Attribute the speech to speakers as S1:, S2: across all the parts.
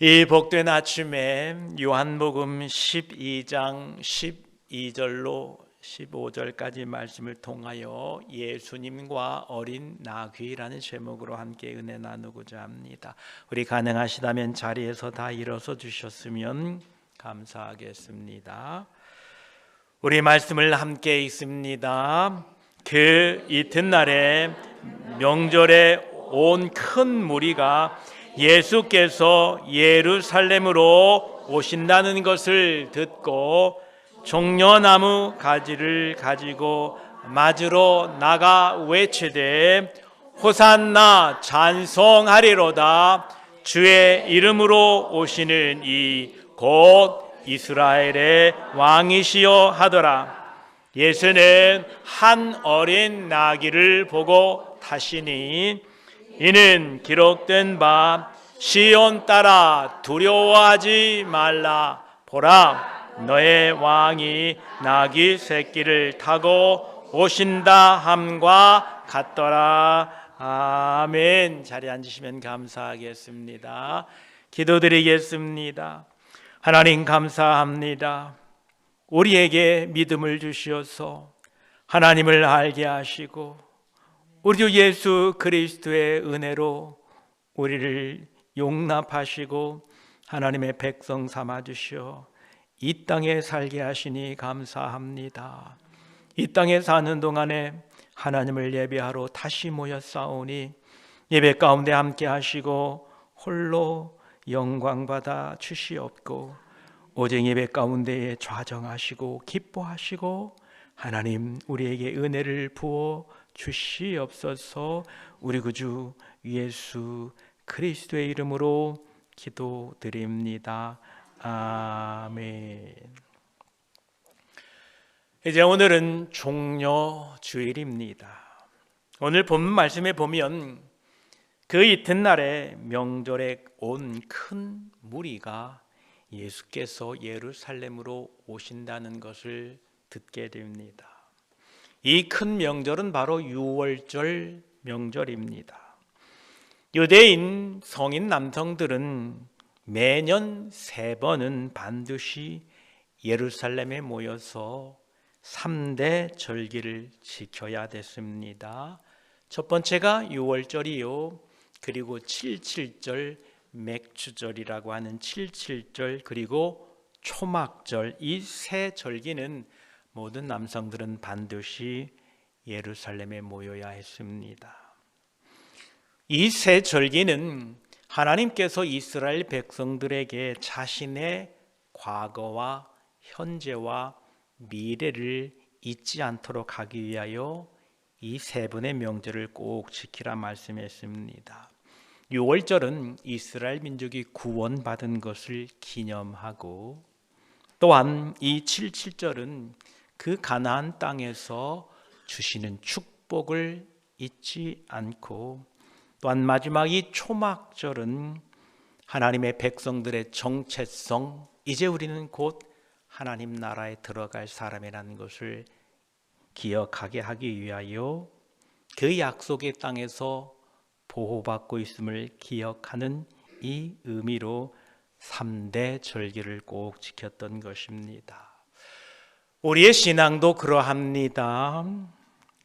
S1: 이 복된 아침에 요한복음 12장 12절로 15절까지 말씀을 통하여 예수님과 어린 나귀라는 제목으로 함께 은혜 나누고자 합니다. 우리 가능하시다면 자리에서 다 일어서 주셨으면 감사하겠습니다. 우리 말씀을 함께 읽습니다. 그 이튿날에 명절에 온 큰 무리가 예수께서 예루살렘으로 오신다는 것을 듣고 종려나무 가지를 가지고 맞으러 나가 외치되 호산나 찬송하리로다. 주의 이름으로 오시는 이 곧 이스라엘의 왕이시여 하더라. 예수는 한 어린 나귀를 보고 타시니 이는 기록된 바 시온 딸아 두려워하지 말라. 보라 너의 왕이 나귀 새끼를 타고 오신다 함과 같더라. 아멘. 자리에 앉으시면 감사하겠습니다. 기도드리겠습니다. 하나님 감사합니다. 우리에게 믿음을 주시어서 하나님을 알게 하시고 우리 주 예수 그리스도의 은혜로 우리를 용납하시고 하나님의 백성 삼아주시어 이 땅에 살게 하시니 감사합니다. 이 땅에 사는 동안에 하나님을 예배하러 다시 모였사오니 예배 가운데 함께 하시고 홀로 영광받아 주시옵고 오직 예배 가운데에 좌정하시고 기뻐하시고 하나님 우리에게 은혜를 부어 주시옵소서. 우리 구주 예수 그리스도의 이름으로 기도드립니다. 아멘. 이제 오늘은 종려 주일입니다. 오늘 본문 말씀에 보면 그 이튿날에 명절에 온 큰 무리가 예수께서 예루살렘으로 오신다는 것을 듣게 됩니다. 이 큰 명절은 바로 유월절 명절입니다. 유대인 성인 남성들은 매년 3번은 반드시 예루살렘에 모여서 3대 절기를 지켜야 됐습니다. 첫 번째가 유월절이요, 그리고 77절 맥주절이라고 하는 77절, 그리고 초막절, 이 세 절기는 모든 남성들은 반드시 예루살렘에 모여야 했습니다. 이 세 절기는 하나님께서 이스라엘 백성들에게 자신의 과거와 현재와 미래를 잊지 않도록 하기 위하여 이 세 번의 명절을 꼭 지키라 말씀했습니다. 6월절은 이스라엘 민족이 구원받은 것을 기념하고, 또한 이 77절은 그 가나안 땅에서 주시는 축복을 잊지 않고, 또한 마지막 이 초막절은 하나님의 백성들의 정체성, 이제 우리는 곧 하나님 나라에 들어갈 사람이라는 것을 기억하게 하기 위하여 그 약속의 땅에서 보호받고 있음을 기억하는 이 의미로 3대 절기를 꼭 지켰던 것입니다. 우리의 신앙도 그러합니다.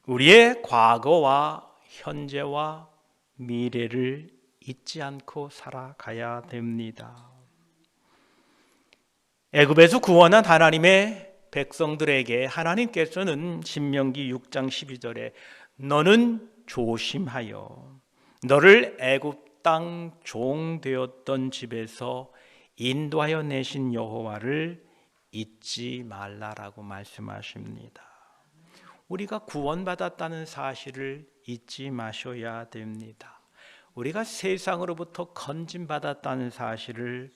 S1: 우리의 과거와 현재와 미래를 잊지 않고 살아가야 됩니다. 애굽에서 구원한 하나님의 백성들에게 하나님께서는 신명기 6장 12절에 너는 조심하여 너를 애굽 땅 종 되었던 집에서 인도하여 내신 여호와를 잊지 말라라고 말씀하십니다. 우리가 구원받았다는 사실을 잊지 마셔야 됩니다. 우리가 세상으로부터 건짐받았다는 사실을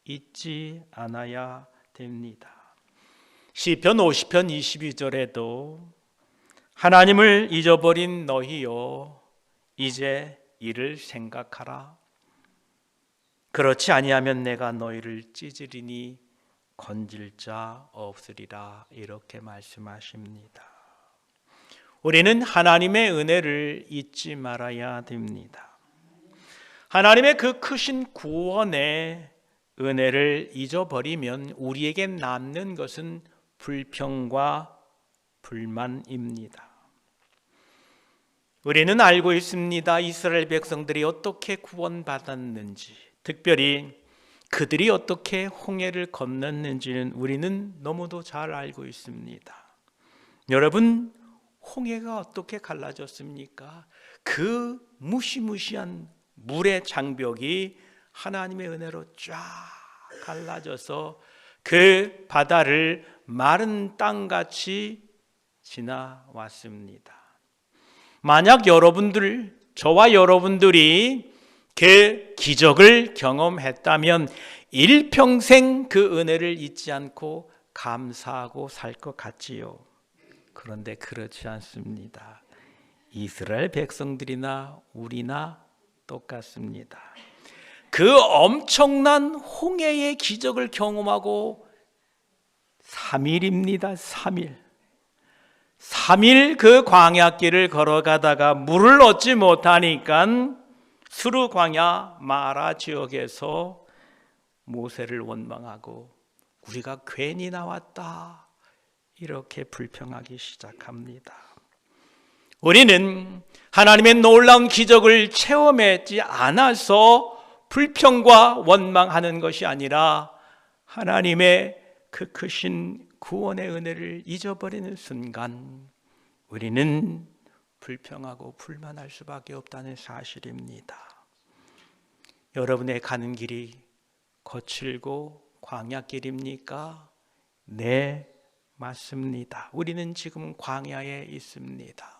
S1: 잊지 않아야 됩니다. 시편 50편 22절에도 하나님을 잊어버린 너희여 이제 이를 생각하라. 그렇지 아니하면 내가 너희를 찢으리니 건질 자 없으리라. 이렇게 말씀하십니다. 우리는 하나님의 은혜를 잊지 말아야 됩니다. 하나님의 그 크신 구원에 은혜를 잊어버리면 우리에게 남는 것은 불평과 불만입니다. 우리는 알고 있습니다. 이스라엘 백성들이 어떻게 구원받았는지, 특별히 그들이 어떻게 홍해를 건넜는지는 우리는 너무도 잘 알고 있습니다. 여러분, 홍해가 어떻게 갈라졌습니까? 그 무시무시한 물의 장벽이 하나님의 은혜로 쫙 갈라져서 그 바다를 마른 땅같이 지나왔습니다. 만약 여러분들, 저와 여러분들이 그 기적을 경험했다면 일평생 그 은혜를 잊지 않고 감사하고 살 것 같지요. 그런데 그렇지 않습니다. 이스라엘 백성들이나 우리나 똑같습니다. 그 엄청난 홍해의 기적을 경험하고 3일입니다. 3일 그 광야길을 걸어가다가 물을 얻지 못하니까 수르 광야 마라 지역에서 모세를 원망하고 우리가 괜히 나왔다 이렇게 불평하기 시작합니다. 우리는 하나님의 놀라운 기적을 체험하지 않아서 불평과 원망하는 것이 아니라 하나님의 그 크신 구원의 은혜를 잊어버리는 순간 우리는 불평하고 불만할 수밖에 없다는 사실입니다. 여러분의 가는 길이 거칠고 광야길입니까? 네, 맞습니다. 우리는 지금 광야에 있습니다.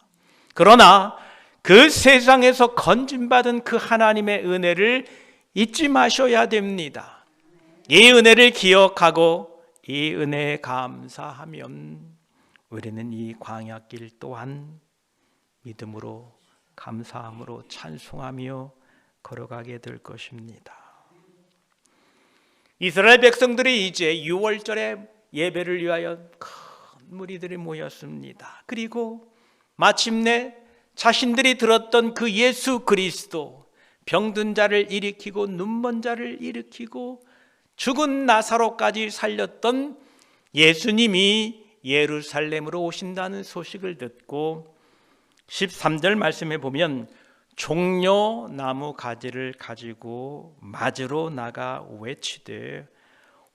S1: 그러나 그 세상에서 건진받은 그 하나님의 은혜를 잊지 마셔야 됩니다. 이 은혜를 기억하고 이 은혜에 감사하면 우리는 이 광야길 또한 믿음으로 감사함으로 찬송하며 걸어가게 될 것입니다. 이스라엘 백성들이 이제 6월절에 예배를 위하여 큰 무리들이 모였습니다. 그리고 마침내 자신들이 들었던 그 예수 그리스도, 병든 자를 일으키고 눈먼 자를 일으키고 죽은 나사로까지 살렸던 예수님이 예루살렘으로 오신다는 소식을 듣고 13절 말씀에 보면 종려나무 가지를 가지고 맞으러 나가 외치되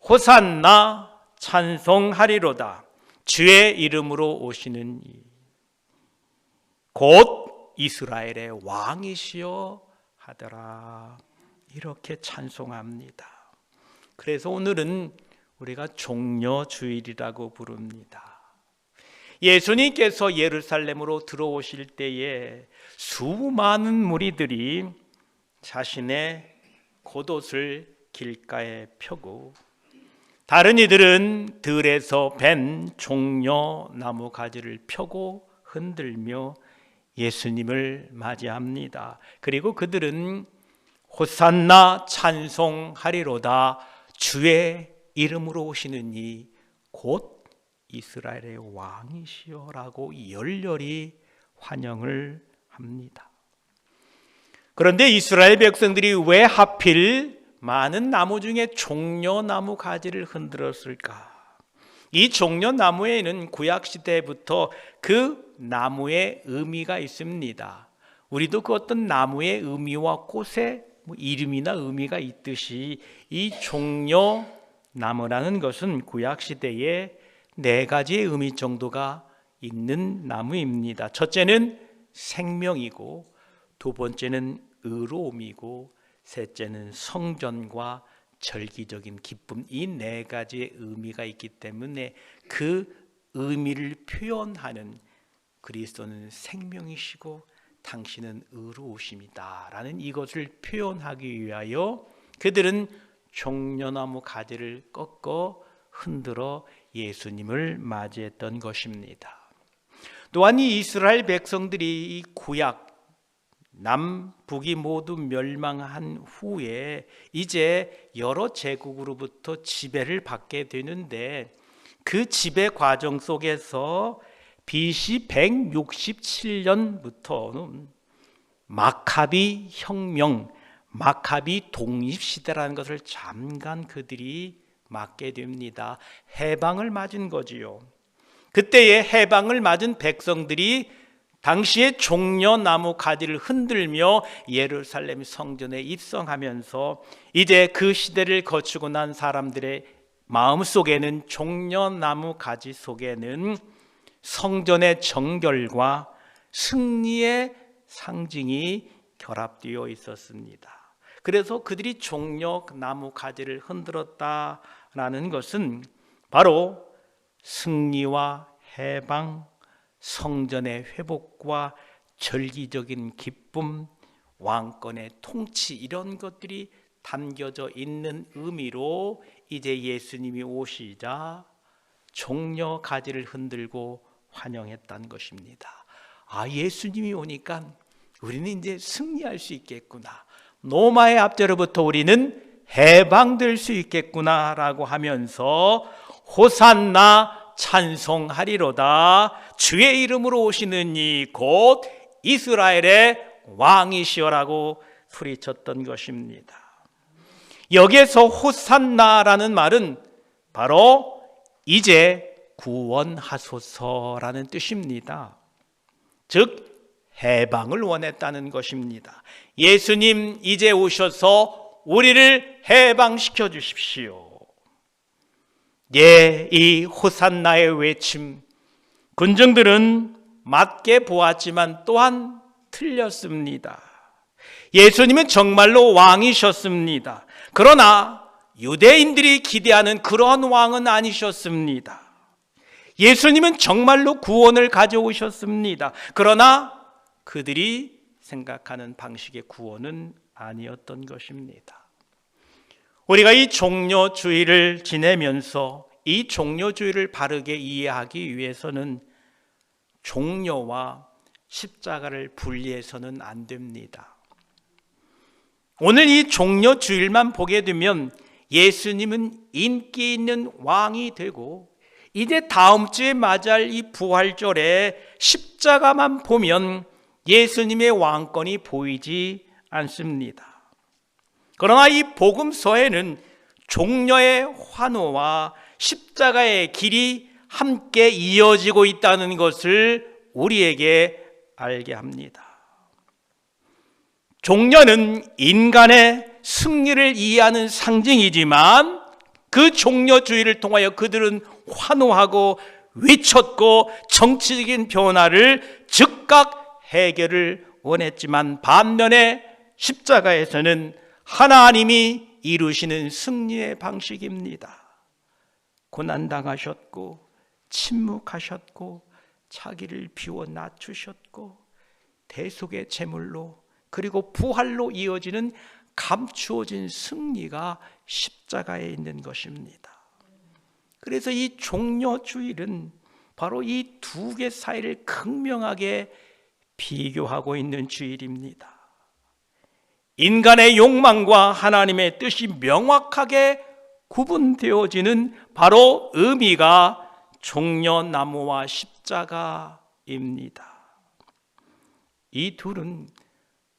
S1: 호산나 찬송하리로다 주의 이름으로 오시는 이 곧 이스라엘의 왕이시여 하더라 이렇게 찬송합니다. 그래서 오늘은 우리가 종려주일이라고 부릅니다. 예수님께서 예루살렘으로 들어오실 때에 수많은 무리들이 자신의 겉옷을 길가에 펴고 다른 이들은 들에서 벤 종려나무 가지를 펴고 흔들며 예수님을 맞이합니다. 그리고 그들은 호산나 찬송하리로다 주의 이름으로 오시는 이 곧 이스라엘의 왕이시여라고 열렬히 환영을 합니다. 그런데 이스라엘 백성들이 왜 하필 많은 나무 중에 종려나무 가지를 흔들었을까? 이 종려나무에는 구약시대부터 그 나무의 의미가 있습니다. 우리도 그 어떤 나무의 의미와 꽃의 이름이나 의미가 있듯이 이 종려나무라는 것은 구약시대에 4가지의 의미 정도가 있는 나무입니다. 첫째는 생명이고, 두 번째는 의로움이고, 셋째는 성전과 절기적인 기쁨, 이 4가지의 의미가 있기 때문에 그 의미를 표현하는 그리스도는 생명이시고 당신은 의로우심이다 라는 이것을 표현하기 위하여 그들은 종려나무 가지를 꺾어 흔들어 예수님을 맞이했던 것입니다. 또한 이 이스라엘 백성들이 이 구약 남북이 모두 멸망한 후에 이제 여러 제국으로부터 지배를 받게 되는데 그 지배 과정 속에서 BC 167년부터는 마카비 혁명, 마카비 독립시대라는 것을 잠깐 그들이 맞게 됩니다. 해방을 맞은 거지요. 그때의 해방을 맞은 백성들이 당시에 종려나무 가지를 흔들며 예루살렘 성전에 입성하면서 이제 그 시대를 거치고 난 사람들의 마음속에는 종려나무 가지 속에는 성전의 정결과 승리의 상징이 결합되어 있었습니다. 그래서 그들이 종려나무 가지를 흔들었다라는 것은 바로 승리와 해방, 성전의 회복과 절기적인 기쁨, 왕권의 통치, 이런 것들이 담겨져 있는 의미로 이제 예수님이 오시자 종려 가지를 흔들고 환영했다는 것입니다. 예수님이 오니까 우리는 이제 승리할 수 있겠구나, 로마의 압제로부터 우리는 해방될 수 있겠구나라고 하면서 호산나 찬송하리로다, 주의 이름으로 오시는 이 곧 이스라엘의 왕이시여라고 소리쳤던 것입니다. 여기에서 호산나라는 말은 바로 이제 구원하소서라는 뜻입니다. 즉 해방을 원했다는 것입니다. 예수님 이제 오셔서 우리를 해방시켜 주십시오. 이 호산나의 외침, 군중들은 맞게 보았지만 또한 틀렸습니다. 예수님은 정말로 왕이셨습니다. 그러나 유대인들이 기대하는 그러한 왕은 아니셨습니다. 예수님은 정말로 구원을 가져오셨습니다. 그러나 그들이 생각하는 방식의 구원은 아니었던 것입니다. 우리가 이 종려주의를 지내면서 이 종려주의를 바르게 이해하기 위해서는 종려와 십자가를 분리해서는 안 됩니다. 오늘 이 종려주일만 보게 되면 예수님은 인기 있는 왕이 되고 이제 다음 주에 맞이할 이 부활절에 십자가만 보면 예수님의 왕권이 보이지 않습니다. 그러나 이 복음서에는 종려의 환호와 십자가의 길이 함께 이어지고 있다는 것을 우리에게 알게 합니다. 종려는 인간의 승리를 이해하는 상징이지만 그 종려주의를 통하여 그들은 환호하고 외쳤고 정치적인 변화를 즉각 해결을 원했지만 반면에 십자가에서는 하나님이 이루시는 승리의 방식입니다. 고난당하셨고 침묵하셨고 자기를 비워 낮추셨고 대속의 제물로 그리고 부활로 이어지는 감추어진 승리가 십자가에 있는 것입니다. 그래서 이 종려주일은 바로 이 두 개 사이를 극명하게 비교하고 있는 주일입니다. 인간의 욕망과 하나님의 뜻이 명확하게 구분되어지는 바로 의미가 종려나무와 십자가입니다. 이 둘은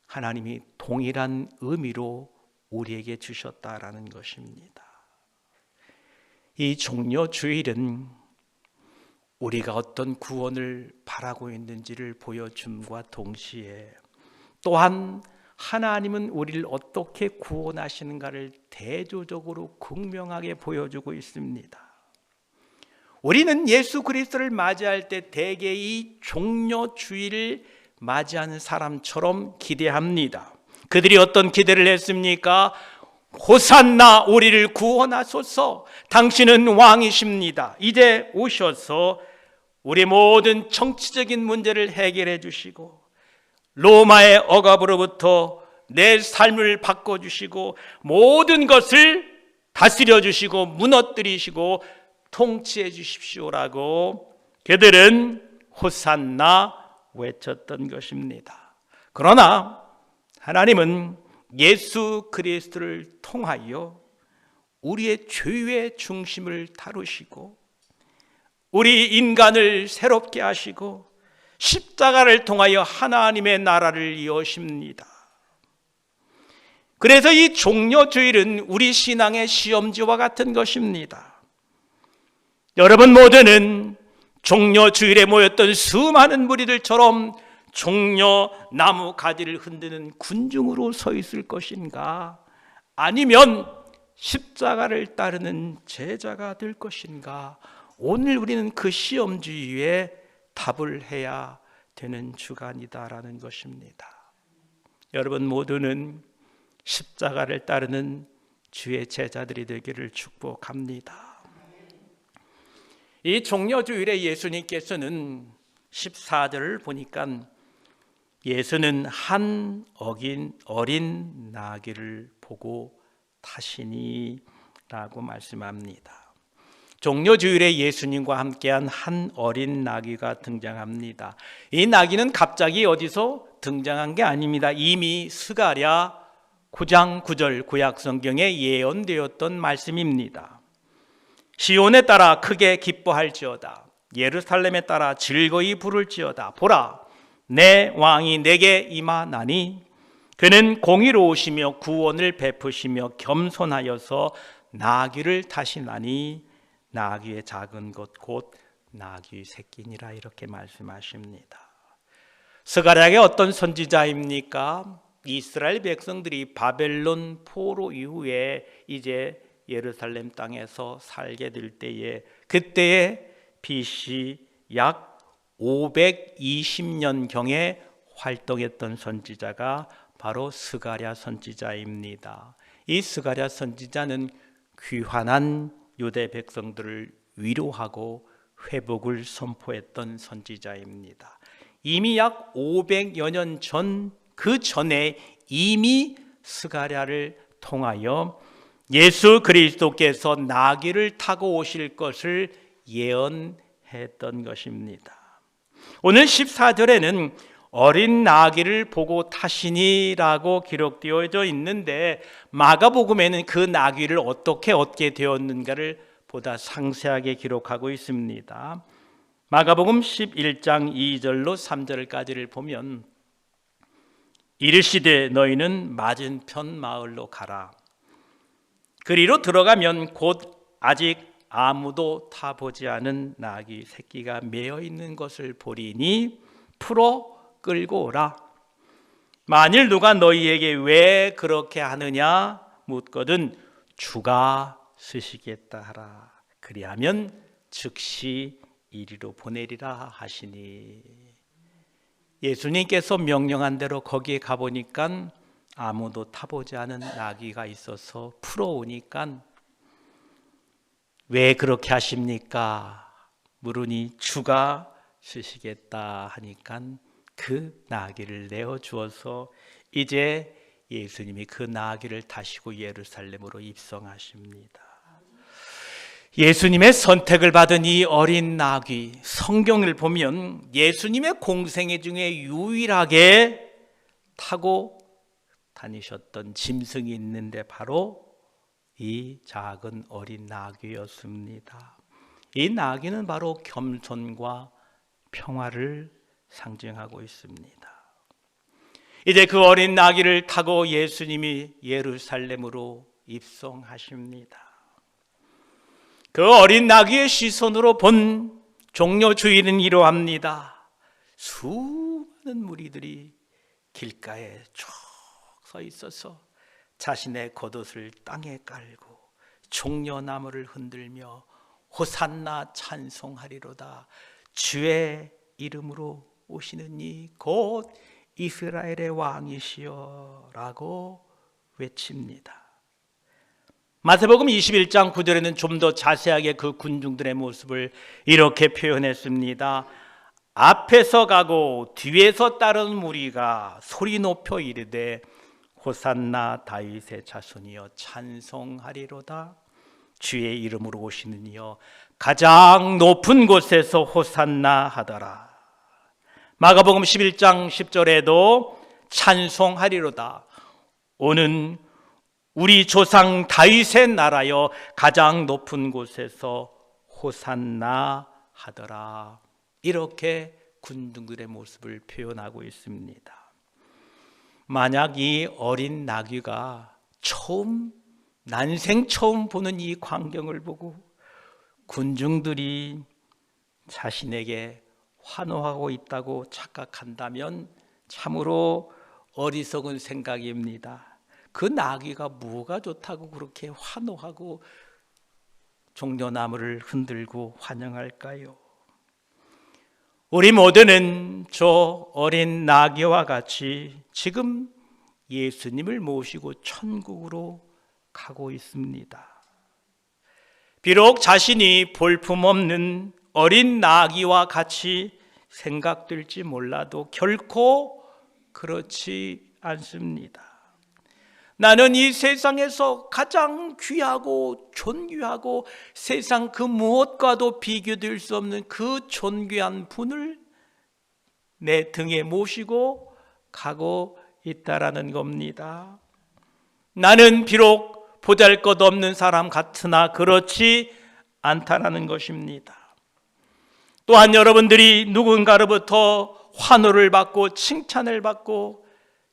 S1: 하나님이 동일한 의미로 우리에게 주셨다라는 것입니다. 이 종려주일은 우리가 어떤 구원을 바라고 있는지를 보여줌과 동시에 또한 하나님은 우리를 어떻게 구원하시는가를 대조적으로 극명하게 보여주고 있습니다. 우리는 예수 그리스도를 맞이할 때 대개 이 종려주일을 맞이하는 사람처럼 기대합니다. 그들이 어떤 기대를 했습니까? 호산나, 우리를 구원하소서, 당신은 왕이십니다. 이제 오셔서 우리 모든 정치적인 문제를 해결해 주시고 로마의 억압으로부터 내 삶을 바꿔주시고 모든 것을 다스려 주시고 무너뜨리시고 통치해 주십시오라고 그들은 호산나 외쳤던 것입니다. 그러나 하나님은 예수 그리스도를 통하여 우리의 죄의 중심을 다루시고 우리 인간을 새롭게 하시고 십자가를 통하여 하나님의 나라를 이어십니다. 그래서 이 종려주일은 우리 신앙의 시험지와 같은 것입니다. 여러분 모두는 종려주일에 모였던 수많은 무리들처럼 종려 나무 가지를 흔드는 군중으로 서 있을 것인가? 아니면 십자가를 따르는 제자가 될 것인가? 오늘 우리는 그 시험주의에 답을 해야 되는 주간이다라는 것입니다. 여러분 모두는 십자가를 따르는 주의 제자들이 되기를 축복합니다. 이 종려주일에 예수님께서는 14절을 보니까 예수는 한 어린 나귀를 보고 타시니 라고 말씀합니다. 종려주일에 예수님과 함께한 한 어린 나귀가 등장합니다. 이 나귀는 갑자기 어디서 등장한 게 아닙니다. 이미 스가랴 9장 9절 구약성경에 예언되었던 말씀입니다. 시온에 따라 크게 기뻐할지어다. 예루살렘에 따라 즐거이 부를지어다. 보라, 내 왕이 내게 임하나니 그는 공의로우시며 구원을 베푸시며 겸손하여서 나귀를 타시나니 나귀의 작은 것 곧 나귀 새끼니라 이렇게 말씀하십니다. 스가랴의 어떤 선지자입니까? 이스라엘 백성들이 바벨론 포로 이후에 이제 예루살렘 땅에서 살게 될 때에 그때에 BC 약 520년경에 활동했던 선지자가 바로 스가랴 선지자입니다. 이 스가랴 선지자는 귀환한 유대 백성들을 위로하고 회복을 선포했던 선지자입니다. 이미 약 500여 년 전, 그 전에 이미 스가랴를 통하여 예수 그리스도께서 나귀를 타고 오실 것을 예언했던 것입니다. 오늘 14절에는 어린 나귀를 보고 타시니라고 기록되어져 있는데 마가복음에는 그 나귀를 어떻게 얻게 되었는가를 보다 상세하게 기록하고 있습니다. 마가복음 11장 2절로 3절까지를 보면 이르시되 너희는 맞은편 마을로 가라. 그리로 들어가면 곧 아직 아무도 타보지 않은 나귀 새끼가 매어 있는 것을 보리니 풀어 끌고 오라. 만일 누가 너희에게 왜 그렇게 하느냐 묻거든 주가 쓰시겠다 하라. 그리하면 즉시 이리로 보내리라 하시니. 예수님께서 명령한 대로 거기에 가보니까 아무도 타보지 않은 나귀가 있어서 풀어오니까 왜 그렇게 하십니까? 물으니 주가 쓰시겠다 하니까 그 나귀를 내어주어서 이제 예수님이 그 나귀를 타시고 예루살렘으로 입성하십니다. 예수님의 선택을 받은 이 어린 나귀, 성경을 보면 예수님의 공생애 중에 유일하게 타고 다니셨던 짐승이 있는데 바로 이 작은 어린 나귀였습니다. 이 나귀는 바로 겸손과 평화를 상징하고 있습니다. 이제 그 어린 나귀를 타고 예수님이 예루살렘으로 입성하십니다. 그 어린 나귀의 시선으로 본 종려주일은 이러합니다. 수많은 무리들이 길가에 쭉 서 있어서 자신의 겉옷을 땅에 깔고 종려나무를 흔들며 호산나 찬송하리로다. 주의 이름으로 오시는 이 곧 이스라엘의 왕이시여 라고 외칩니다. 마태복음 21장 9절에는 좀 더 자세하게 그 군중들의 모습을 이렇게 표현했습니다. 앞에서 가고 뒤에서 따르는 무리가 소리 높여 이르되 호산나 다윗의 자손이여 찬송하리로다. 주의 이름으로 오시는 이여 가장 높은 곳에서 호산나 하더라. 마가복음 11장 10절에도 찬송하리로다. 오는 우리 조상 다윗의 나라여 가장 높은 곳에서 호산나 하더라. 이렇게 군중들의 모습을 표현하고 있습니다. 만약 이 어린 나귀가 난생 처음 보는 이 광경을 보고 군중들이 자신에게 환호하고 있다고 착각한다면 참으로 어리석은 생각입니다. 그 나귀가 뭐가 좋다고 그렇게 환호하고 종려나무를 흔들고 환영할까요? 우리 모두는 저 어린 나귀와 같이 지금 예수님을 모시고 천국으로 가고 있습니다. 비록 자신이 볼품없는 어린 나귀와 같이 생각될지 몰라도 결코 그렇지 않습니다. 나는 이 세상에서 가장 귀하고 존귀하고 세상 그 무엇과도 비교될 수 없는 그 존귀한 분을 내 등에 모시고 가고 있다라는 겁니다. 나는 비록 보잘것없는 사람 같으나 그렇지 않다라는 것입니다. 또한 여러분들이 누군가로부터 환호를 받고 칭찬을 받고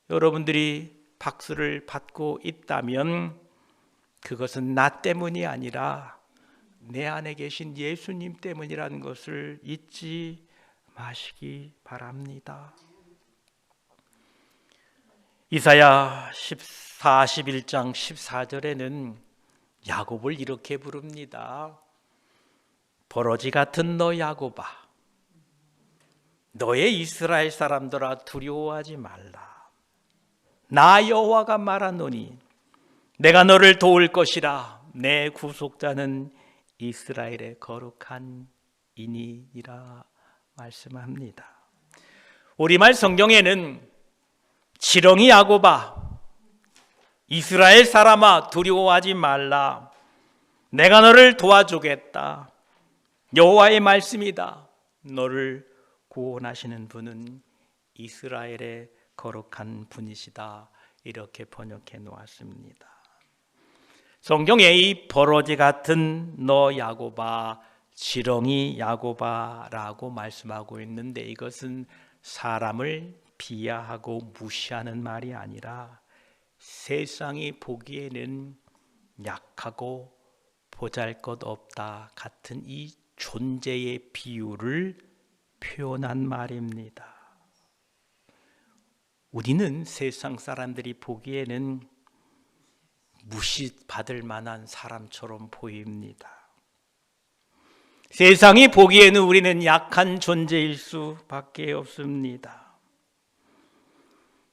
S1: 여러분들이 박수를 받고 있다면 그것은 나 때문이 아니라 내 안에 계신 예수님 때문이라는 것을 잊지 마시기 바랍니다. 이사야 41장 14절에는 야곱을 이렇게 부릅니다. 버러지 같은 너 야곱아, 너의 이스라엘 사람들아 두려워하지 말라. 나 여호와가 말하노니 내가 너를 도울 것이라. 내 구속자는 이스라엘의 거룩한 이니이라 말씀합니다. 우리말 성경에는 지렁이 야곱아, 이스라엘 사람아 두려워하지 말라. 내가 너를 도와주겠다. 여호와의 말씀이다. 너를 구원하시는 분은 이스라엘의 거룩한 분이시다. 이렇게 번역해 놓았습니다. 성경에 이 버러지 같은 너 야곱아, 지렁이 야곱아라고 말씀하고 있는데 이것은 사람을 비하하고 무시하는 말이 아니라 세상이 보기에는 약하고 보잘것없다 같은 이 존재의 비유를 표현한 말입니다. 우리는 세상 사람들이 보기에는 무시받을 만한 사람처럼 보입니다. 세상이 보기에는 우리는 약한 존재일 수밖에 없습니다.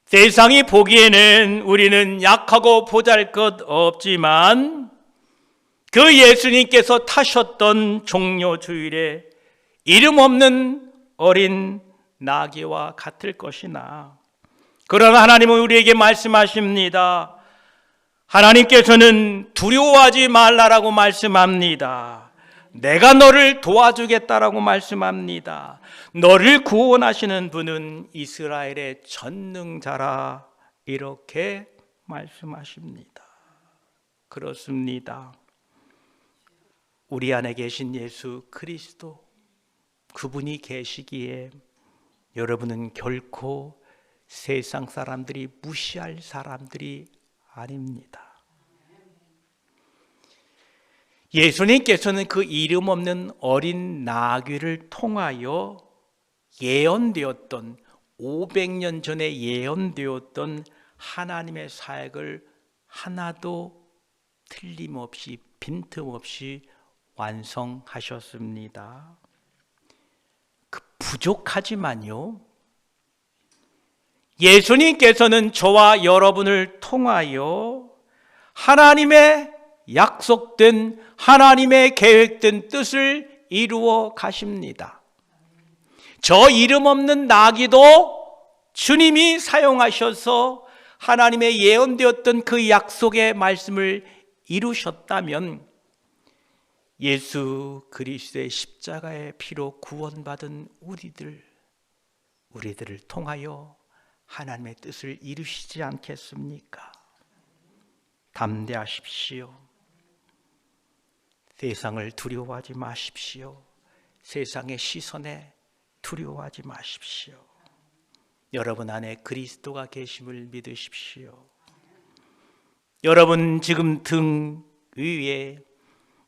S1: 세상이 보기에는 우리는 약하고 보잘것없지만 그 예수님께서 타셨던 종려주일에 이름 없는 어린 나귀와 같을 것이나, 그러나 하나님은 우리에게 말씀하십니다. 하나님께서는 두려워하지 말라라고 말씀합니다. 내가 너를 도와주겠다라고 말씀합니다. 너를 구원하시는 분은 이스라엘의 전능자라 이렇게 말씀하십니다. 그렇습니다. 우리 안에 계신 예수 그리스도, 그분이 계시기에 여러분은 결코 세상 사람들이 무시할 사람들이 아닙니다. 예수님께서는 그 이름 없는 어린 나귀를 통하여 예언되었던 500년 전에 예언되었던 하나님의 사역을 하나도 틀림없이 빈틈없이 완성하셨습니다. 그 부족하지만요, 예수님께서는 저와 여러분을 통하여 하나님의 약속된, 하나님의 계획된 뜻을 이루어 가십니다. 저 이름 없는 나귀도 주님이 사용하셔서 하나님의 예언되었던 그 약속의 말씀을 이루셨다면 예수 그리스도의 십자가의 피로 구원받은 우리들을 통하여 하나님의 뜻을 이루시지 않겠습니까? 담대하십시오. 세상을 두려워하지 마십시오. 세상의 시선에 두려워하지 마십시오. 여러분 안에 그리스도가 계심을 믿으십시오. 여러분 지금 등 위에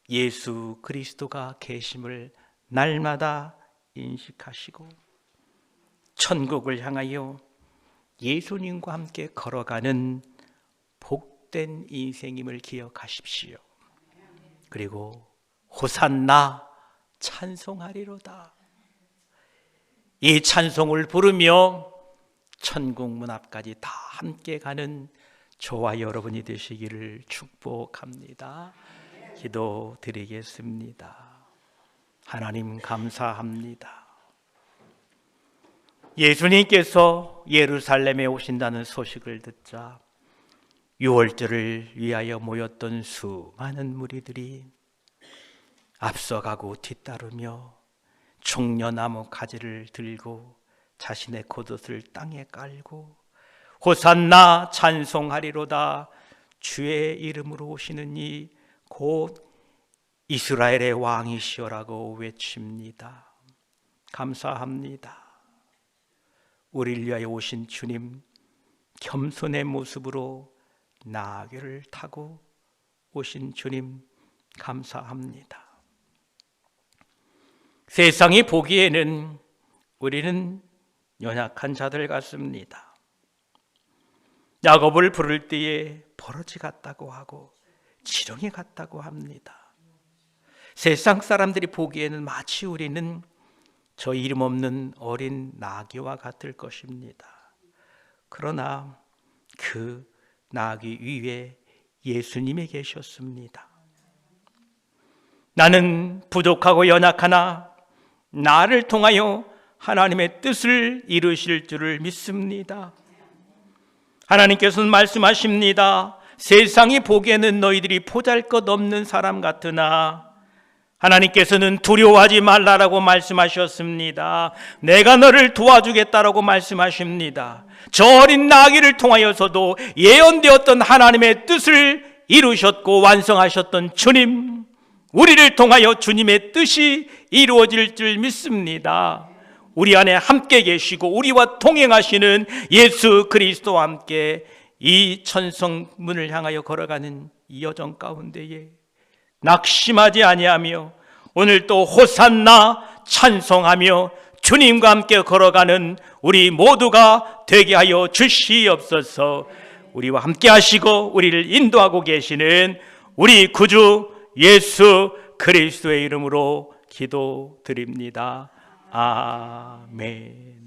S1: 예수 그리스도가 계심을 날마다 인식하시고 천국을 향하여 예수님과 함께 걸어가는 복된 인생임을 기억하십시오. 그리고 호산나 찬송하리로다. 이 찬송을 부르며 천국 문 앞까지 다 함께 가는 저와 여러분이 되시기를 축복합니다. 기도드리겠습니다. 하나님 감사합니다. 예수님께서 예루살렘에 오신다는 소식을 듣자 유월절을 위하여 모였던 수많은 무리들이 앞서가고 뒤따르며 종려나무 가지를 들고 자신의 겉옷을 땅에 깔고 호산나 찬송하리로다. 주의 이름으로 오시는 이 곧 이스라엘의 왕이시오라고 외칩니다. 감사합니다. 우리를 위하여 오신 주님, 겸손의 모습으로 나귀를 타고 오신 주님 감사합니다. 세상이 보기에는 우리는 연약한 자들 같습니다. 야곱을 부를 때에 버러지 같다고 하고 지렁이 같다고 합니다. 세상 사람들이 보기에는 마치 우리는 저 이름 없는 어린 나귀와 같을 것입니다. 그러나 그 나귀 위에 예수님이 계셨습니다. 나는 부족하고 연약하나 나를 통하여 하나님의 뜻을 이루실 줄을 믿습니다. 하나님께서는 말씀하십니다. 세상이 보기에는 너희들이 보잘것없는 사람 같으나 하나님께서는 두려워하지 말라라고 말씀하셨습니다. 내가 너를 도와주겠다라고 말씀하십니다. 저 어린 나귀를 통하여서도 예언되었던 하나님의 뜻을 이루셨고 완성하셨던 주님, 우리를 통하여 주님의 뜻이 이루어질 줄 믿습니다. 우리 안에 함께 계시고 우리와 동행하시는 예수 그리스도와 함께 이 천성문을 향하여 걸어가는 이 여정 가운데에 낙심하지 아니하며 오늘 또 호산나 찬송하며 주님과 함께 걸어가는 우리 모두가 되게 하여 주시옵소서. 우리와 함께 하시고 우리를 인도하고 계시는 우리 구주 예수 그리스도의 이름으로 기도드립니다. 아멘.